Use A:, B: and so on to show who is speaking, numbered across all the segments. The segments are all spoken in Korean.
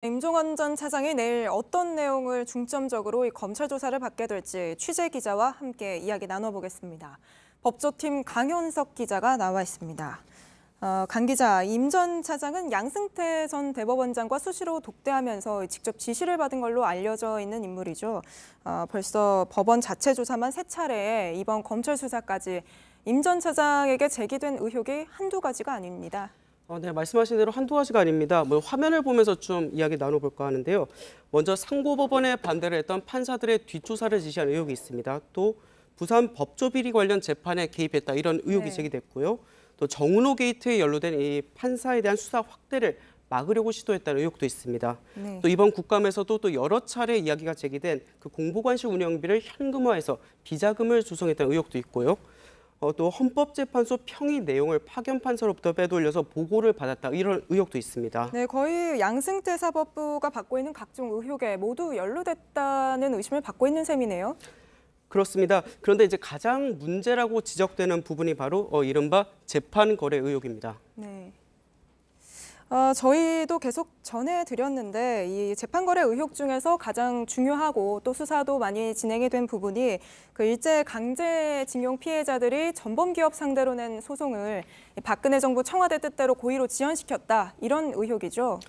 A: 임종원 전 차장이 내일 어떤 내용을 중점적으로 이 검찰 조사를 받게 될지 취재 기자와 함께 이야기 나눠보겠습니다. 법조팀 강현석 기자가 나와 있습니다. 강 기자, 임 전 차장은 양승태 전 대법원장과 수시로 독대하면서 직접 지시를 받은 걸로 알려져 있는 인물이죠. 벌써 법원 자체 조사만 3차례에 이번 검찰 수사까지 임 전 차장에게 제기된 의혹이 한두 가지가 아닙니다.
B: 네, 말씀하신 대로 한두 가지가 아닙니다. 화면을 보면서 좀 이야기 나눠볼까 하는데요. 먼저 상고법원에 반대를 했던 판사들의 뒷조사를 지시한 의혹이 있습니다. 또 부산 법조비리 관련 재판에 개입했다 이런 의혹이 제기됐고요. 또 정은호 게이트에 연루된 이 판사에 대한 수사 확대를 막으려고 시도했다는 의혹도 있습니다. 또 이번 국감에서도 또 여러 차례 이야기가 제기된 그 공보관실 운영비를 현금화해서 비자금을 조성했다는 의혹도 있고요. 또 헌법재판소 평의 내용을 파견 판사로부터 빼돌려서 보고를 받았다 이런 의혹도 있습니다.
A: 네, 거의 양승태 사법부가 받고 있는 각종 의혹에 모두 연루됐다는 의심을 받고 있는 셈이네요.
B: 그렇습니다. 그런데 이제 가장 문제라고 지적되는 부분이 바로 이른바 재판 거래 의혹입니다.
A: 네. 저희도 계속 전해드렸는데 이 재판 거래 의혹 중에서 가장 중요하고 또 수사도 많이 진행이 된 부분이 그 일제 강제징용 피해자들이 전범기업 상대로 낸 소송을 박근혜 정부 청와대 뜻대로 고의로 지연시켰다 이런 의혹이죠.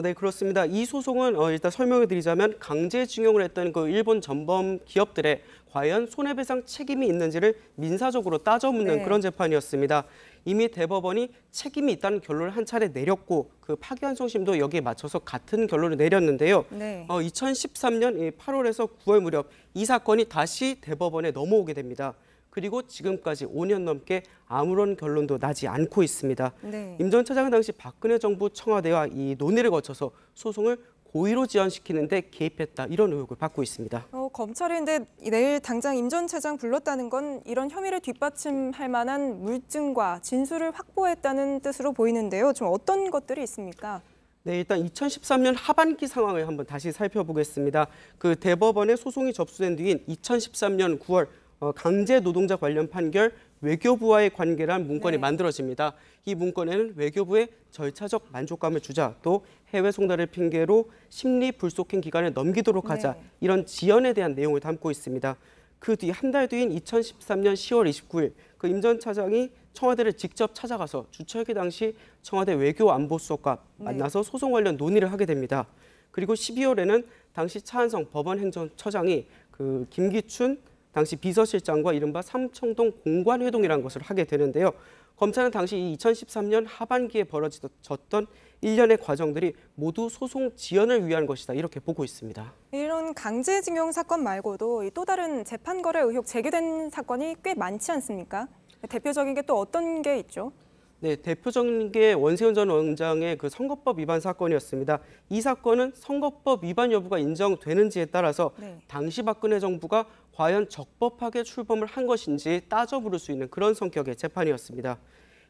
B: 네, 그렇습니다. 이 소송은 일단 설명을 드리자면 강제징용을 했던 그 일본 전범 기업들의 과연 손해배상 책임이 있는지를 민사적으로 따져 묻는 그런 재판이었습니다. 이미 대법원이 책임이 있다는 결론을 한 차례 내렸고 그 파기환송심도 여기에 맞춰서 같은 결론을 내렸는데요. 2013년 8월에서 9월 무렵 이 사건이 다시 대법원에 넘어오게 됩니다. 그리고 지금까지 5년 넘게 아무런 결론도 나지 않고 있습니다. 임 전 차장은 당시 박근혜 정부 청와대와 이 논의를 거쳐서 소송을 고의로 지연시키는 데 개입했다 이런 의혹을 받고 있습니다.
A: 검찰이 근데 내일 당장 임 전 차장 불렀다는 건 이런 혐의를 뒷받침할 만한 물증과 진술을 확보했다는 뜻으로 보이는데요. 좀 어떤 것들이 있습니까?
B: 네, 일단 2013년 하반기 상황을 한번 다시 살펴보겠습니다. 그 대법원에 소송이 접수된 뒤인 2013년 9월 강제 노동자 관련 판결 외교부와의 관계란 문건이 만들어집니다. 이 문건에는 외교부에 절차적 만족감을 주자, 또 해외 송달을 핑계로 심리 불속행 기간을 넘기도록 하자 이런 지연에 대한 내용을 담고 있습니다. 그 뒤 한 달 뒤인 2013년 10월 29일 그 임 전 차장이 청와대를 직접 찾아가서 주철기 당시 청와대 외교안보수석과 만나서 소송 관련 논의를 하게 됩니다. 그리고 12월에는 당시 차한성 법원행정처장이 그 김기춘 당시 비서실장과 이른바 삼청동 공관회동이라는 것을 하게 되는데요. 검찰은 당시 2013년 하반기에 벌어졌던 일련의 과정들이 모두 소송 지연을 위한 것이다 이렇게 보고 있습니다. 이런
A: 강제징용 사건 말고도 또 다른 재판 거래 의혹 제기된 사건이 꽤 많지 않습니까? 대표적인 게 또 어떤 게 있죠?
B: 네, 대표적인 게 원세훈 전 원장의 그 선거법 위반 사건이었습니다. 이 사건은 선거법 위반 여부가 인정되는지에 따라서 당시 박근혜 정부가 과연 적법하게 출범을 한 것인지 따져 물을 수 있는 그런 성격의 재판이었습니다.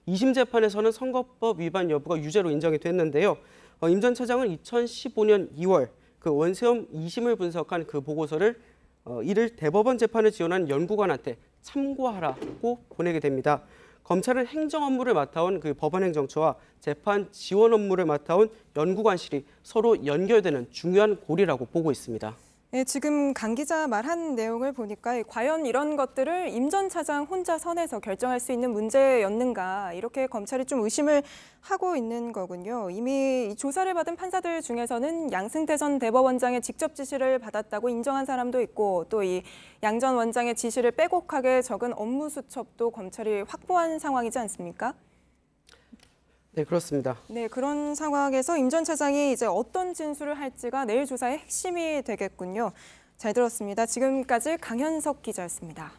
B: 2심 재판에서는 선거법 위반 여부가 유죄로 인정이 됐는데요. 임 전 차장은 2015년 2월 그 원세훈 2심을 분석한 그 보고서를 이를 대법원 재판을 지원한 연구관한테 참고하라고 보내게 됩니다. 검찰은 행정 업무를 맡아온 그 법원행정처와 재판 지원 업무를 맡아온 연구관실이 서로 연결되는 중요한 고리라고 보고 있습니다.
A: 네, 지금 강 기자 말한 내용을 보니까 과연 이런 것들을 임 전 차장 혼자 선에서 결정할 수 있는 문제였는가 이렇게 검찰이 좀 의심을 하고 있는 거군요. 이미 조사를 받은 판사들 중에서는 양승태 전 대법원장의 직접 지시를 받았다고 인정한 사람도 있고 또 이 양 전 원장의 지시를 빼곡하게 적은 업무 수첩도 검찰이 확보한 상황이지 않습니까?
B: 네, 그렇습니다.
A: 네, 그런 상황에서 임 전 차장이 이제 어떤 진술을 할지가 내일 조사의 핵심이 되겠군요. 잘 들었습니다. 지금까지 강현석 기자였습니다.